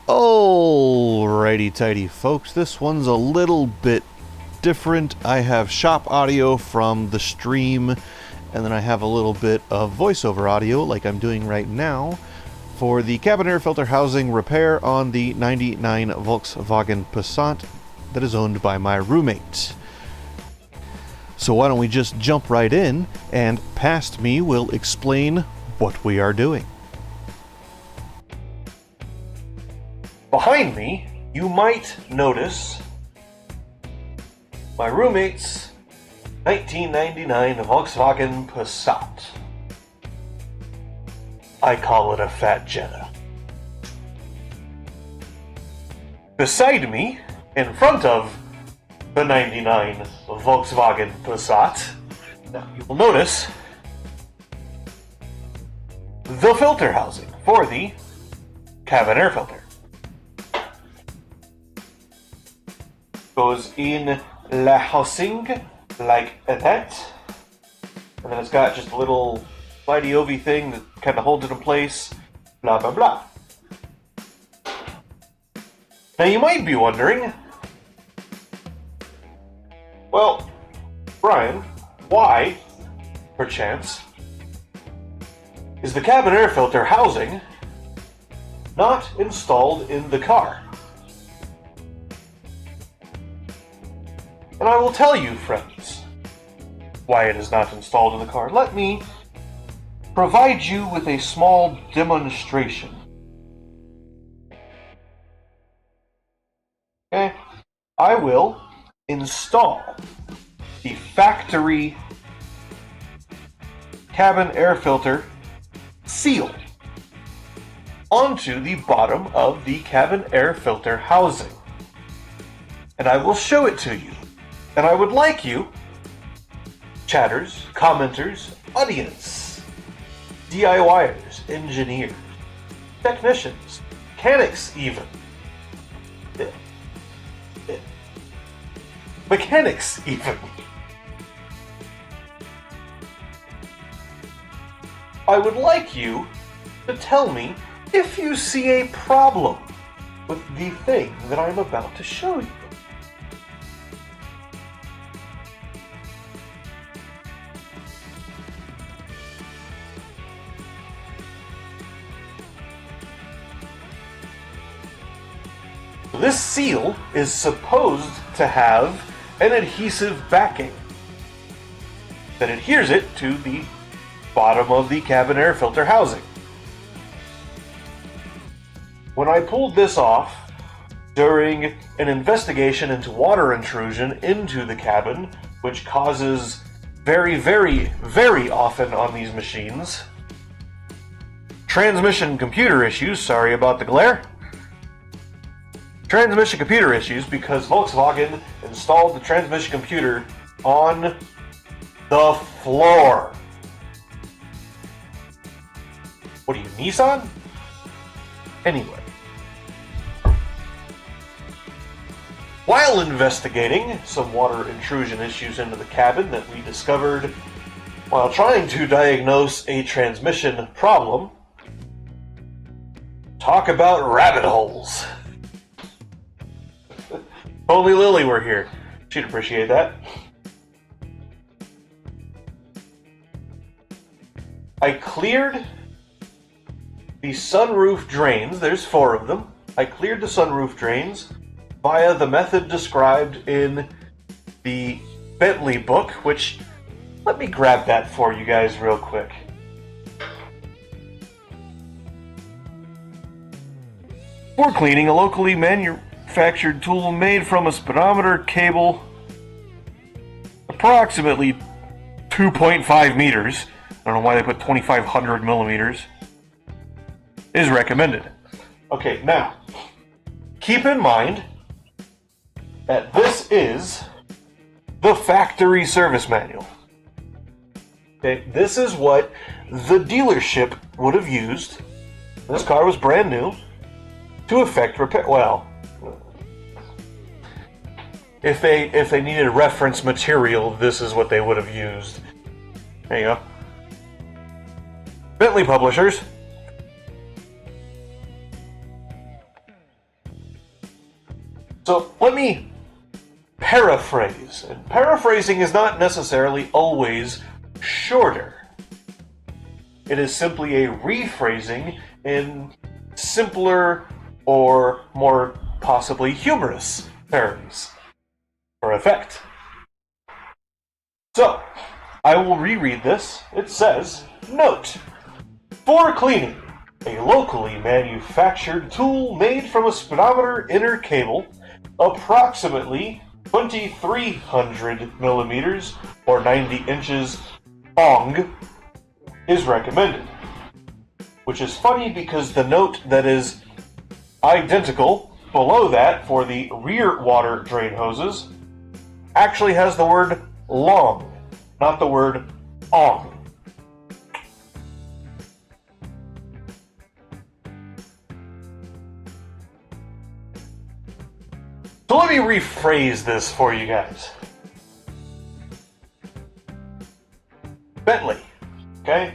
Alrighty tighty folks, this one's a little bit different. I have shop audio from the stream, and then I have a little bit of voiceover audio like I'm doing right now for the cabin air filter housing repair on the 99 Volkswagen Passat that is owned by my roommate. So why don't we just jump right in, and past me will explain what we are doing. Behind me, you might notice my roommate's 1999 Volkswagen Passat. I call it a fat Jetta. Beside me, in front of the 99 Volkswagen Passat, now you will notice the filter housing for the cabin air filter. Goes in la housing like that, and then it's got just a little slidey-ovey thing that kind of holds it in place, blah blah blah. Now you might be wondering, well, Brian, why, perchance, is the cabin air filter housing not installed in the car? And I will tell you, friends, why it is not installed in the car. Let me provide you with a small demonstration. Okay, I will install the factory cabin air filter seal onto the bottom of the cabin air filter housing. And I will show it to you. And I would like you, chatters, commenters, audience, DIYers, engineers, technicians, mechanics even, mechanics even, I would like you to tell me if you see a problem with the thing that I'm about to show you. This seal is supposed to have an adhesive backing that adheres it to the bottom of the cabin air filter housing. When I pulled this off during an investigation into water intrusion into the cabin, which causes very, very, very often on these machines, transmission computer issues, sorry about the glare, transmission computer issues because Volkswagen installed the transmission computer on the floor. What are you, Nissan? Anyway. While investigating some water intrusion issues into the cabin that we discovered while trying to diagnose a transmission problem, talk about rabbit holes. Only Lily were here. She'd appreciate that. I cleared the sunroof drains. There's 4 of them. I cleared the sunroof drains via the method described in the Bentley book, which, let me grab that for you guys real quick. For cleaning, a locally manufactured tool made from a speedometer cable approximately 2.5 meters, I don't know why they put 2,500 millimeters, is recommended. Okay, now, keep in mind that this is the factory service manual. Okay, this is what the dealership would have used. This car was brand new to effect repair. Well, if they needed reference material, this is what they would have used. There you go. Bentley Publishers. So let me paraphrase. And paraphrasing is not necessarily always shorter. It is simply a rephrasing in simpler or more possibly humorous terms for effect. So, I will reread this. It says, note, for cleaning, a locally manufactured tool made from a speedometer inner cable, approximately 2,300 millimeters or 90 inches long, is recommended. Which is funny because the note that is identical below that for the rear water drain hoses actually has the word long, not the word ong. So let me rephrase this for you guys. Bentley, okay?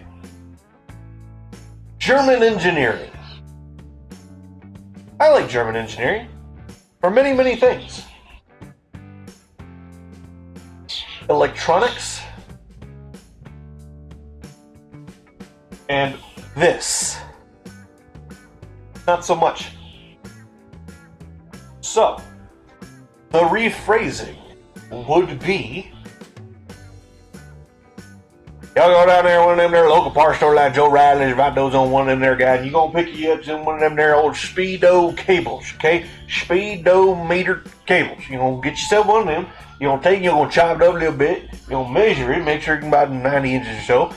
German engineering. I like German engineering for many, many things. Electronics. And this. Not so much. So, the rephrasing would be, y'all go down there, one of them there local parts store like Joe Riley's, right those on one of them there guys, and you gonna pick you up some one of them there old speedo cables, okay? Speedometer cables. You gonna get yourself one of them. You gonna take, you're gonna chop it up a little bit. You gonna measure it, make sure it's about 90 inches or so.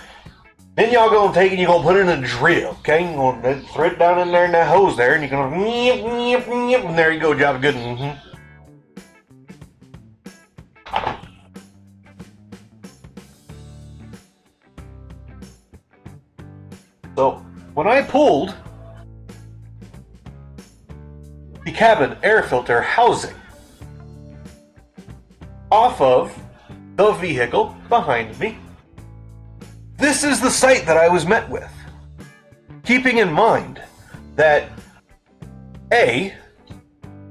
Then y'all gonna take it, you're gonna put it in a drill, okay? You're gonna thread it down in there in that hose there, and you're gonna and there you go, job good. So, when I pulled the cabin air filter housing off of the vehicle behind me, this is the sight that I was met with. Keeping in mind that A,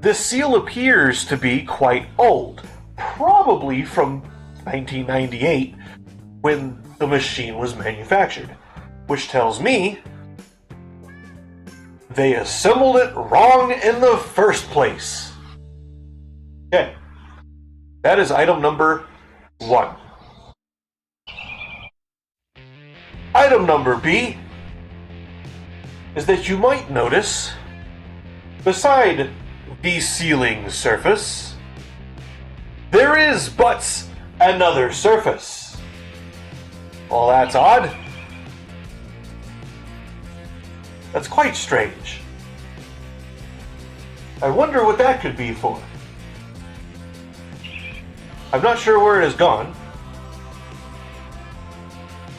the seal appears to be quite old, probably from 1998 when the machine was manufactured. Which tells me they assembled it wrong in the first place. Okay, that is item number 1. Item number B is that you might notice, beside the sealing surface, there is but another surface. Well, that's odd. That's quite strange. I wonder what that could be for. I'm not sure where it has gone.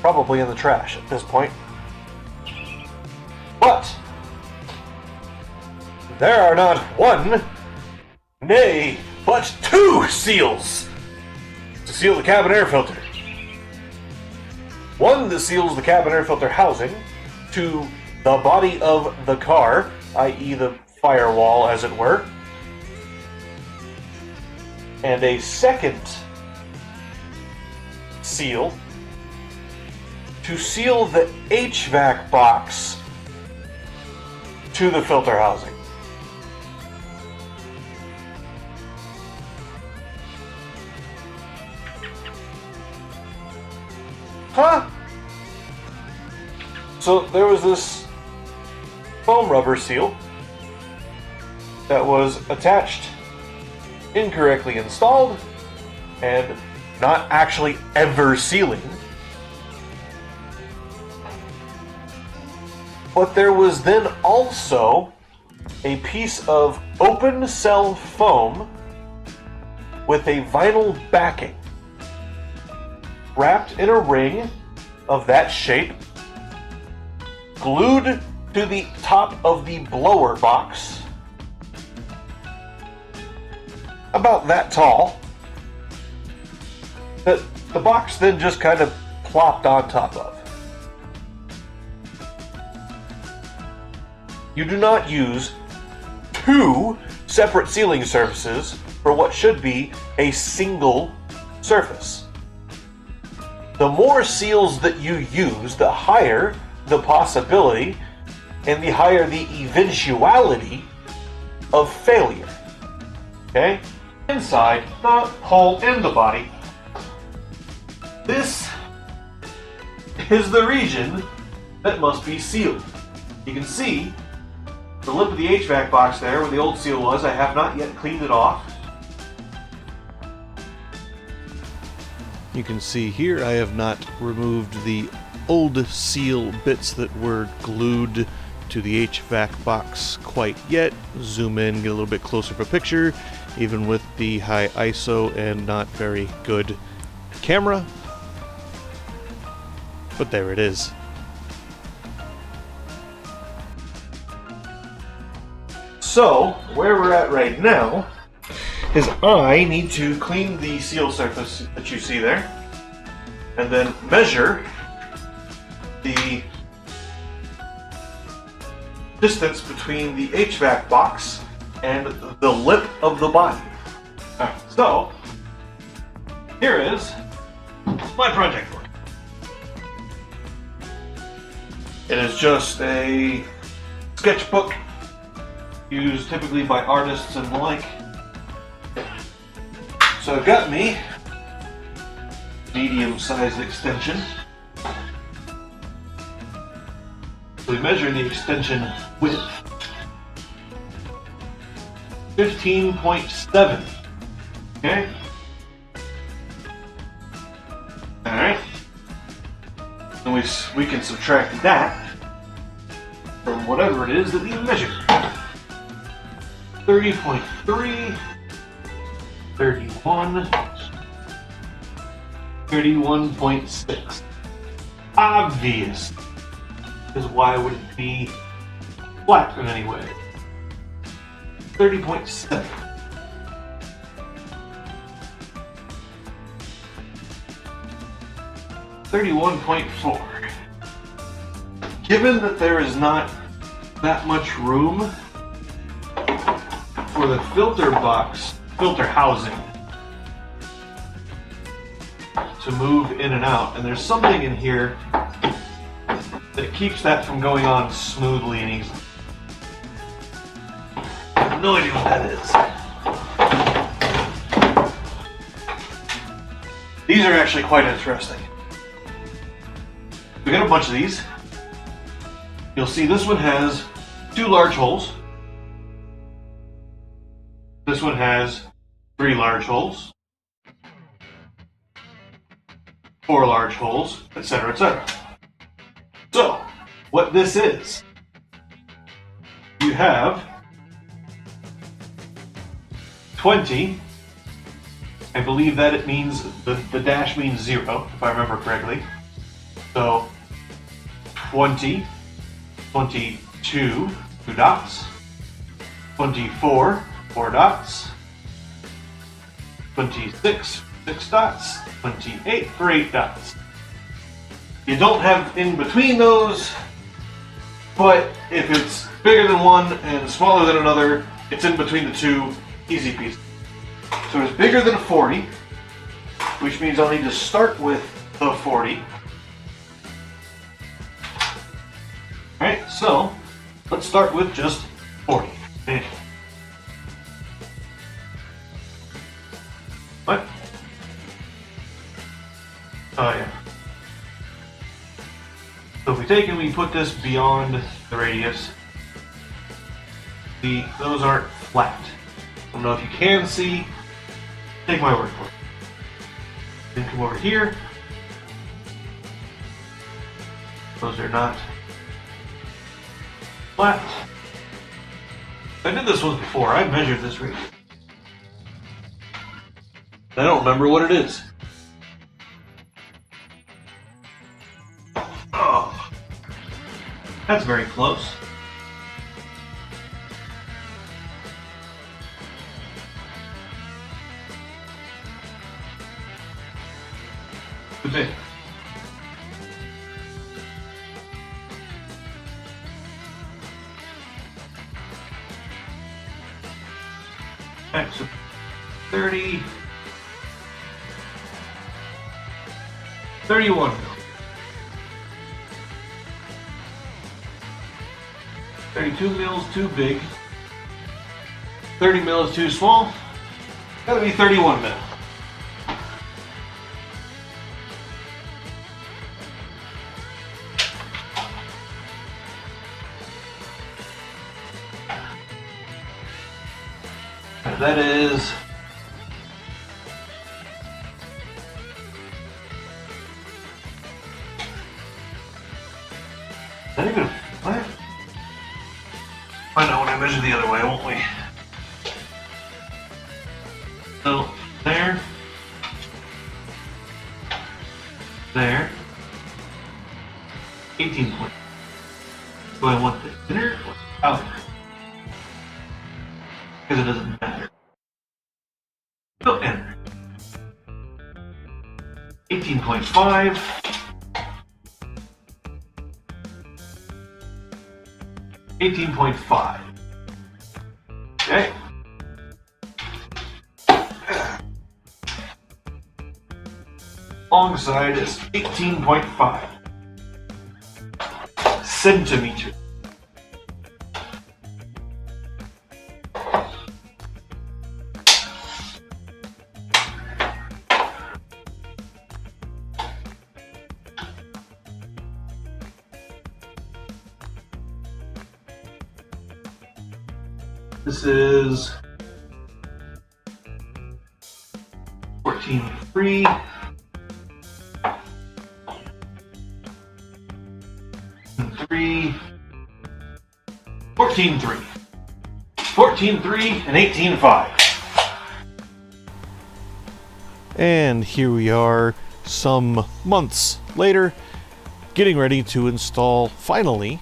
Probably in the trash at this point. But there are not one, nay, but 2 seals to seal the cabin air filter. One that seals the cabin air filter housing to the body of the car, i.e. the firewall, as it were, and a second seal to seal the HVAC box to the filter housing. Huh? So there was this foam rubber seal that was attached, incorrectly installed, and not actually ever sealing. But there was then also a piece of open cell foam with a vinyl backing wrapped in a ring of that shape, glued to the top of the blower box, about that tall, that the box then just kind of plopped on top of. You do not use 2 separate sealing surfaces for what should be a single surface. The more seals that you use, the higher the possibility and the higher the eventuality of failure. Okay? Inside the hull and the body, this is the region that must be sealed. You can see the lip of the HVAC box there where the old seal was. I have not yet cleaned it off. You can see here I have not removed the old seal bits that were glued to the HVAC box quite yet. Zoom in, get a little bit closer of a picture, even with the high ISO and not very good camera. But there it is. So, where we're at right now is I need to clean the seal surface that you see there, and then measure the distance between the HVAC box and the lip of the body. Alright, so here is my project work. It is just a sketchbook used typically by artists and the like. So I've got me medium-sized extension. So we measure the extension width. 15.7. Okay? Alright. And we can subtract that from whatever it is that we measured. 30.3, 31, 31.6. Obvious. Because why would it be flat in any way? 30.7. 31.4. Given that there is not that much room for the filter housing to move in and out, and there's something in here that keeps that from going on smoothly and easily. I have no idea what that is. These are actually quite interesting. We got a bunch of these. You'll see this one has 2 large holes. This one has 3 large holes, 4 large holes, etc., etc. So, what this is, you have 20, I believe that it means, the dash means 0, if I remember correctly. So, 20, 22, 2 dots, 24, 4 dots, 26, 6 dots, 28 for 8 dots. You don't have in between those, but if it's bigger than one and smaller than another, it's in between the two, easy peasy. So it's bigger than 40, which means I'll need to start with the 40. Alright, so let's start with just 40. What? Oh yeah. So if we take and we put this beyond the radius, those aren't flat. I don't know if you can see, take my word for it. Then come over here. Those are not flat. I did this once before. I measured this radius. I don't remember what it is. Oh, that's very close. Good day. Okay, so 30, 31 mil. 32 mil is too big. 30 mil is too small. Gotta be 31 mil. That is that even what? Find out when I measure the other way, won't we? So there, 18 points. Do I want the inner or the outer? Because it doesn't matter. Go enter. 18.5. 18.5. Okay. Long side is 18.5 centimeters. This is 14.3. 14.3. 14.3 and 18.5. And here we are some months later, getting ready to install, finally,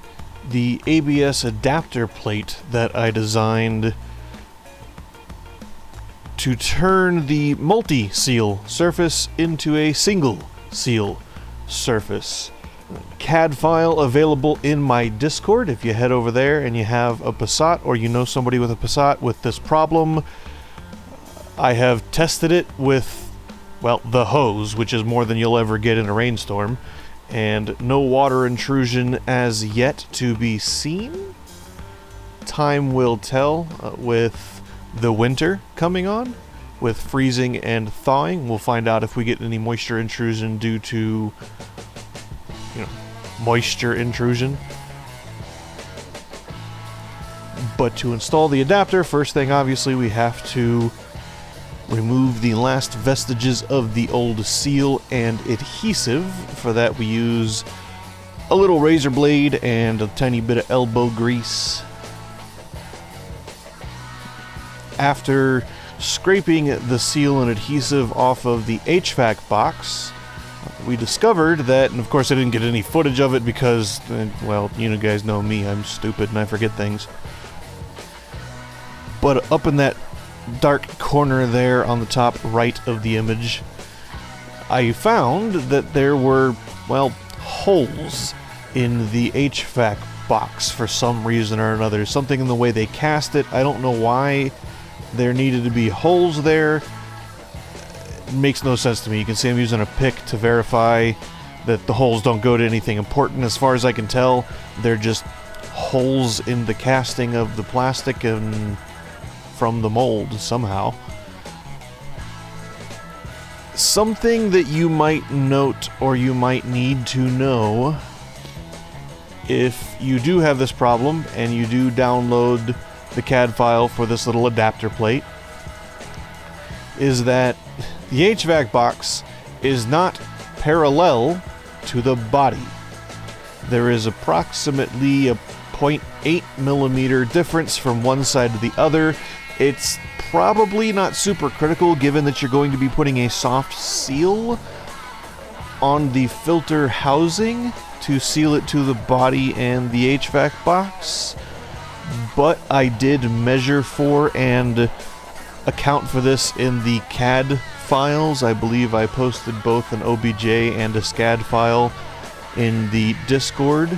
the ABS adapter plate that I designed to turn the multi-seal surface into a single seal surface. CAD file available in my Discord. If you head over there and you have a Passat or you know somebody with a Passat with this problem, I have tested it with, well, the hose, which is more than you'll ever get in a rainstorm, and no water intrusion as yet to be seen. Time will tell with the winter coming on, with freezing and thawing. We'll find out if we get any moisture intrusion due to, moisture intrusion. But to install the adapter, first thing obviously we have to remove the last vestiges of the old seal and adhesive. For that we use a little razor blade and a tiny bit of elbow grease. After scraping the seal and adhesive off of the HVAC box, we discovered that, and of course I didn't get any footage of it because, well, you guys know me, I'm stupid and I forget things. But up in that dark corner there on the top right of the image, I found that there were, well, holes in the HVAC box for some reason or another. Something in the way they cast it. I don't know why there needed to be holes there. It makes no sense to me. You can see I'm using a pick to verify that the holes don't go to anything important. As far as I can tell, they're just holes in the casting of the plastic and from the mold somehow. Something that you might note or you might need to know if you do have this problem and you do download the CAD file for this little adapter plate is that the HVAC box is not parallel to the body. There is approximately a 0.8 millimeter difference from one side to the other. It's probably not super critical given that you're going to be putting a soft seal on the filter housing to seal it to the body and the HVAC box. But I did measure for and account for this in the CAD files. I believe I posted both an OBJ and a SCAD file in the Discord.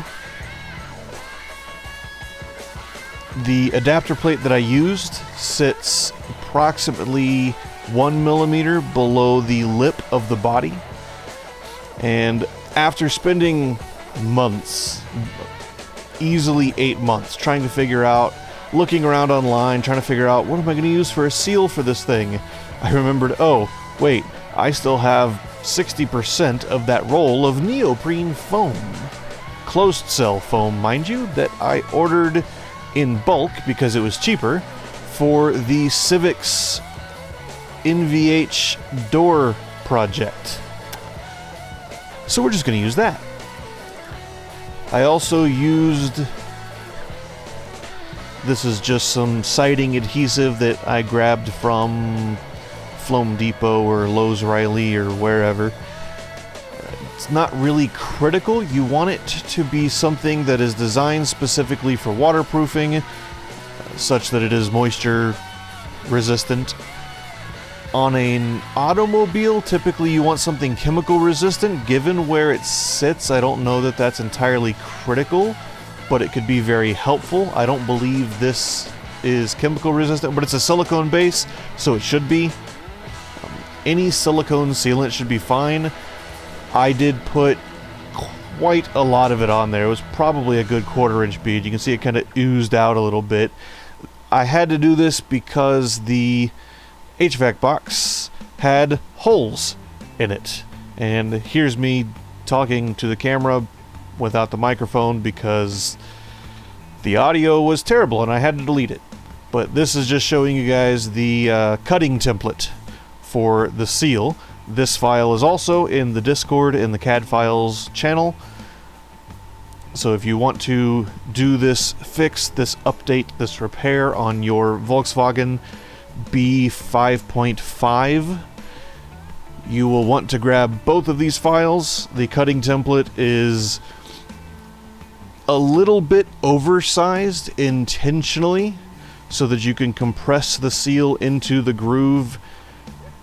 The adapter plate that I used sits approximately 1 millimeter below the lip of the body. And after spending months, easily 8 months, trying to figure out, looking around online, trying to figure out what am I going to use for a seal for this thing, I remembered, oh, wait, I still have 60% of that roll of neoprene foam. Closed cell foam, mind you, that I ordered in bulk because it was cheaper for the Civic's NVH door project. So we're just going to use that. I also used, this is just some siding adhesive that I grabbed from Floam Depot or Lowe's Riley or wherever. It's not really critical. You want it to be something that is designed specifically for waterproofing, such that it is moisture resistant. On an automobile, typically you want something chemical resistant. Given where it sits, I don't know that that's entirely critical, but it could be very helpful. I don't believe this is chemical resistant, but it's a silicone base, so it should be. Any silicone sealant should be fine. I did put quite a lot of it on there. It was probably a good 1/4 inch bead. You can see it kind of oozed out a little bit. I had to do this because the HVAC box had holes in it. And here's me talking to the camera without the microphone because the audio was terrible and I had to delete it. But this is just showing you guys the cutting template for the seal. This file is also in the Discord in the CAD files channel. So if you want to do this fix, this update, this repair on your Volkswagen B5.5, you will want to grab both of these files. The cutting template is a little bit oversized intentionally so that you can compress the seal into the groove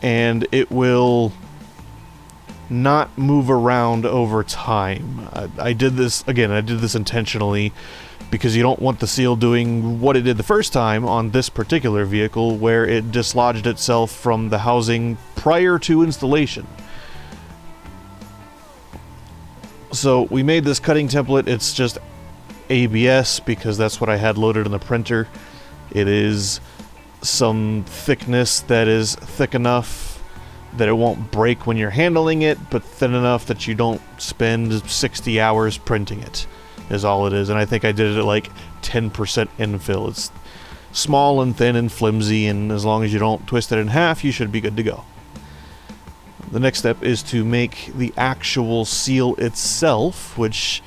and it will not move around over time. I did this intentionally because you don't want the seal doing what it did the first time on this particular vehicle, where it dislodged itself from the housing prior to installation. So we made this cutting template. It's just ABS because that's what I had loaded in the printer. It is some thickness that is thick enough that it won't break when you're handling it, but thin enough that you don't spend 60 hours printing it, is all it is. And I think I did it at like 10% infill. It's small and thin and flimsy, and as long as you don't twist it in half, you should be good to go. The next step is to make the actual seal itself, which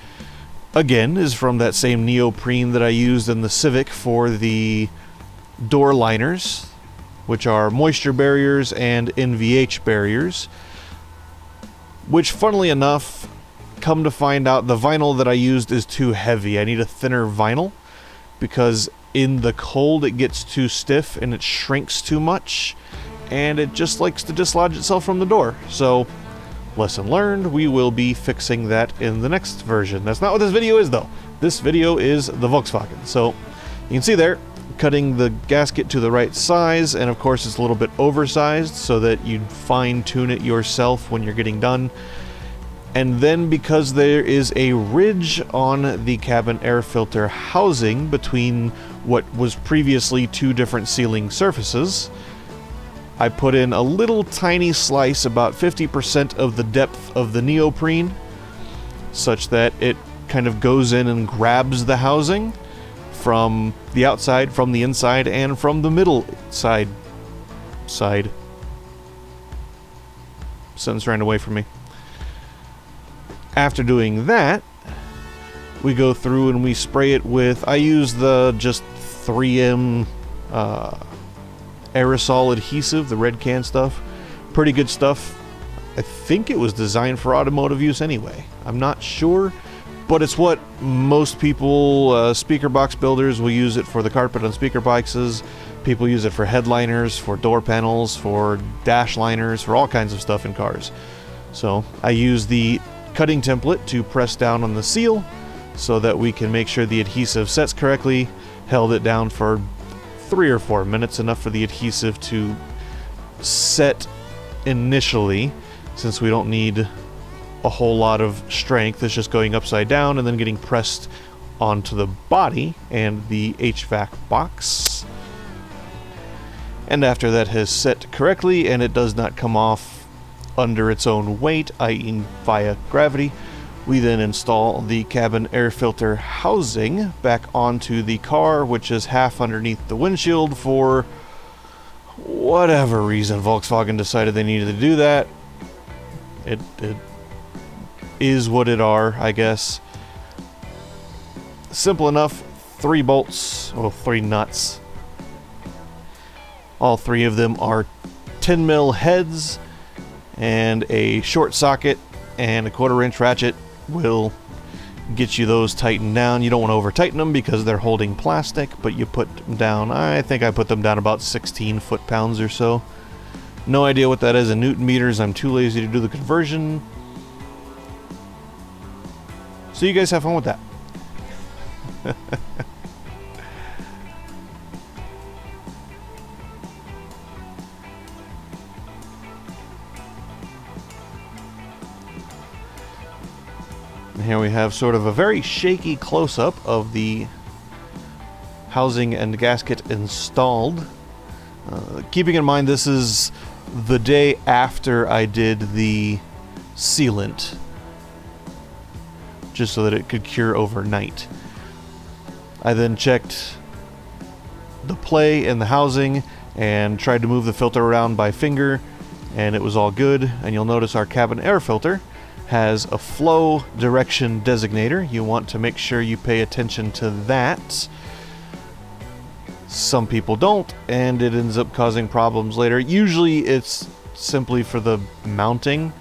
again is from that same neoprene that I used in the Civic for the door liners, which are moisture barriers and NVH barriers, which funnily enough, come to find out, the vinyl that I used is too heavy. I need a thinner vinyl because in the cold it gets too stiff and it shrinks too much and it just likes to dislodge itself from the door. So, lesson learned, we will be fixing that in the next version. That's not what this video is though. This video is the Volkswagen. So, you can see there, cutting the gasket to the right size, and of course it's a little bit oversized so that you'd fine-tune it yourself when you're getting done. And then because there is a ridge on the cabin air filter housing between what was previously two different sealing surfaces, I put in a little tiny slice, about 50% of the depth of the neoprene, such that it kind of goes in and grabs the housing from the outside, from the inside, and from the middle side. Sentence ran away from me. After doing that, we go through and we spray it with, I use the just 3M aerosol adhesive, the red can stuff. Pretty good stuff. I think it was designed for automotive use anyway. I'm not sure, but it's what most people, speaker box builders, will use it for the carpet on speaker boxes. People use it for headliners, for door panels, for dash liners, for all kinds of stuff in cars. So I use the cutting template to press down on the seal so that we can make sure the adhesive sets correctly. Held it down for 3 or 4 minutes, enough for the adhesive to set initially, since we don't need a whole lot of strength. It's just going upside down and then getting pressed onto the body and the HVAC box. And after that has set correctly and it does not come off under its own weight, i.e. via gravity, we then install the cabin air filter housing back onto the car, which is half underneath the windshield. For whatever reason Volkswagen decided they needed to do that. It is what it are, I guess. Simple enough. 3 bolts, well, 3 nuts. All 3 of them are 10 mil heads, and a short socket and a 1/4 inch ratchet will get you those tightened down. You don't want to over tighten them because they're holding plastic, but you put them down, I think I put them down about 16 foot-pounds or so. No idea what that is in Newton meters. I'm too lazy to do the conversion. So you guys have fun with that. Here we have sort of a very shaky close-up of the housing and gasket installed. Keeping in mind this is the day after I did the sealant, just so that it could cure overnight. I then checked the play and the housing and tried to move the filter around by finger, and it was all good. And you'll notice our cabin air filter has a flow direction designator. You want to make sure you pay attention to that. Some people don't, and it ends up causing problems later. Usually it's simply for the mounting,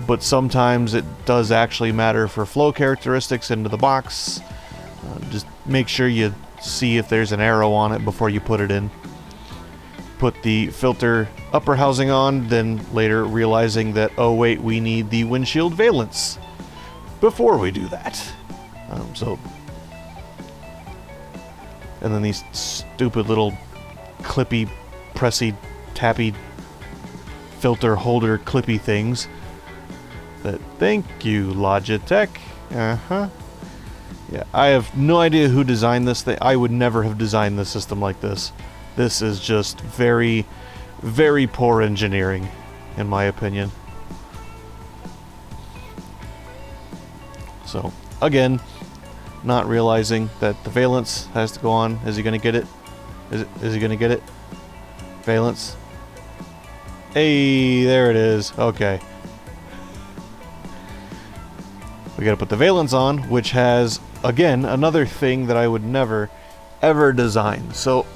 but sometimes it does actually matter for flow characteristics into the box. Just make sure you see if there's an arrow on it before you put it in. Put the filter upper housing on, then later realizing that, oh wait, we need the windshield valence before we do that. And then these stupid little clippy, pressy, tappy filter holder clippy things that, thank you, Logitech. Yeah, I have no idea who designed this thing. I would never have designed the system like this. This is just very, very poor engineering, in my opinion. So, again, not realizing that the valence has to go on. Is he going to get it? Is he going to get it? Valence. Hey, there it is. Okay. We got to put the valence on, which has, again, another thing that I would never, ever design. So,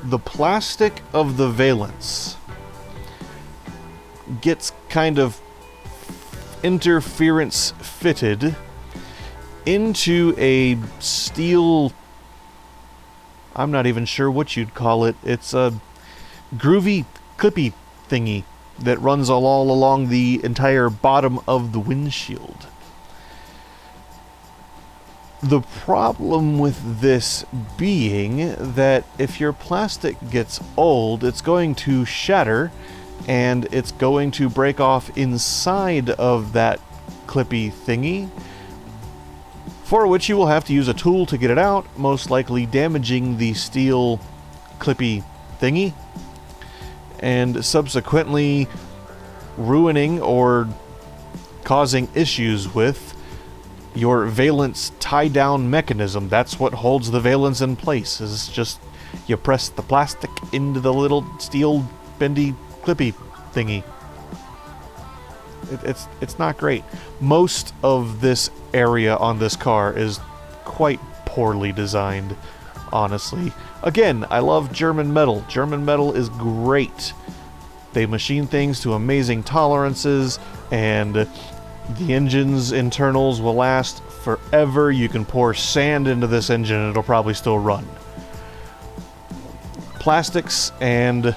the plastic of the valence gets kind of interference fitted into a steel, I'm not even sure what you'd call it. It's a groovy, clippy thingy that runs all along the entire bottom of the windshield. The problem with this being that if your plastic gets old, it's going to shatter and it's going to break off inside of that clippy thingy, for which you will have to use a tool to get it out, most likely damaging the steel clippy thingy, and subsequently ruining or causing issues with your valence tie-down mechanism. That's what holds the valence in place, is just you press the plastic into the little steel bendy clippy thingy. It's not great. Most of this area on this car is quite poorly designed, honestly. Again, I love German metal. German metal is great. They machine things to amazing tolerances, and the engine's internals will last forever. You can pour sand into this engine and it'll probably still run. Plastics and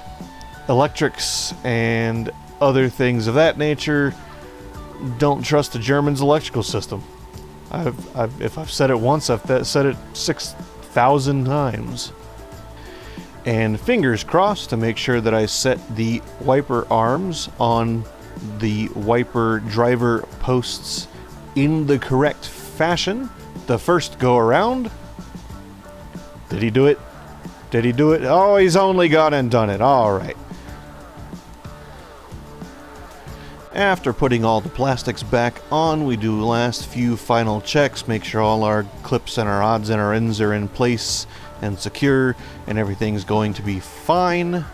electrics and other things of that nature, don't trust the Germans' electrical system. If I've said it once, I've said it 1,000 times. And fingers crossed to make sure that I set the wiper arms on the wiper driver posts in the correct fashion the first go around. Did he do it? Did he do it? Oh, he's only gone and done it. All right. After putting all the plastics back on, we do the last few final checks, make sure all our clips and our odds and our ends are in place and secure, and everything's going to be fine.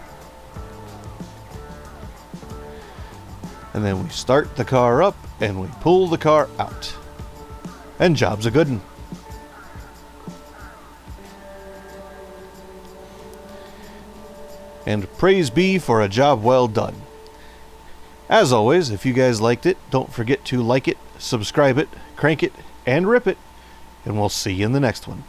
And then we start the car up and we pull the car out. And job's a good one. And praise be for a job well done. As always, if you guys liked it, don't forget to like it, subscribe it, crank it, and rip it. And we'll see you in the next one.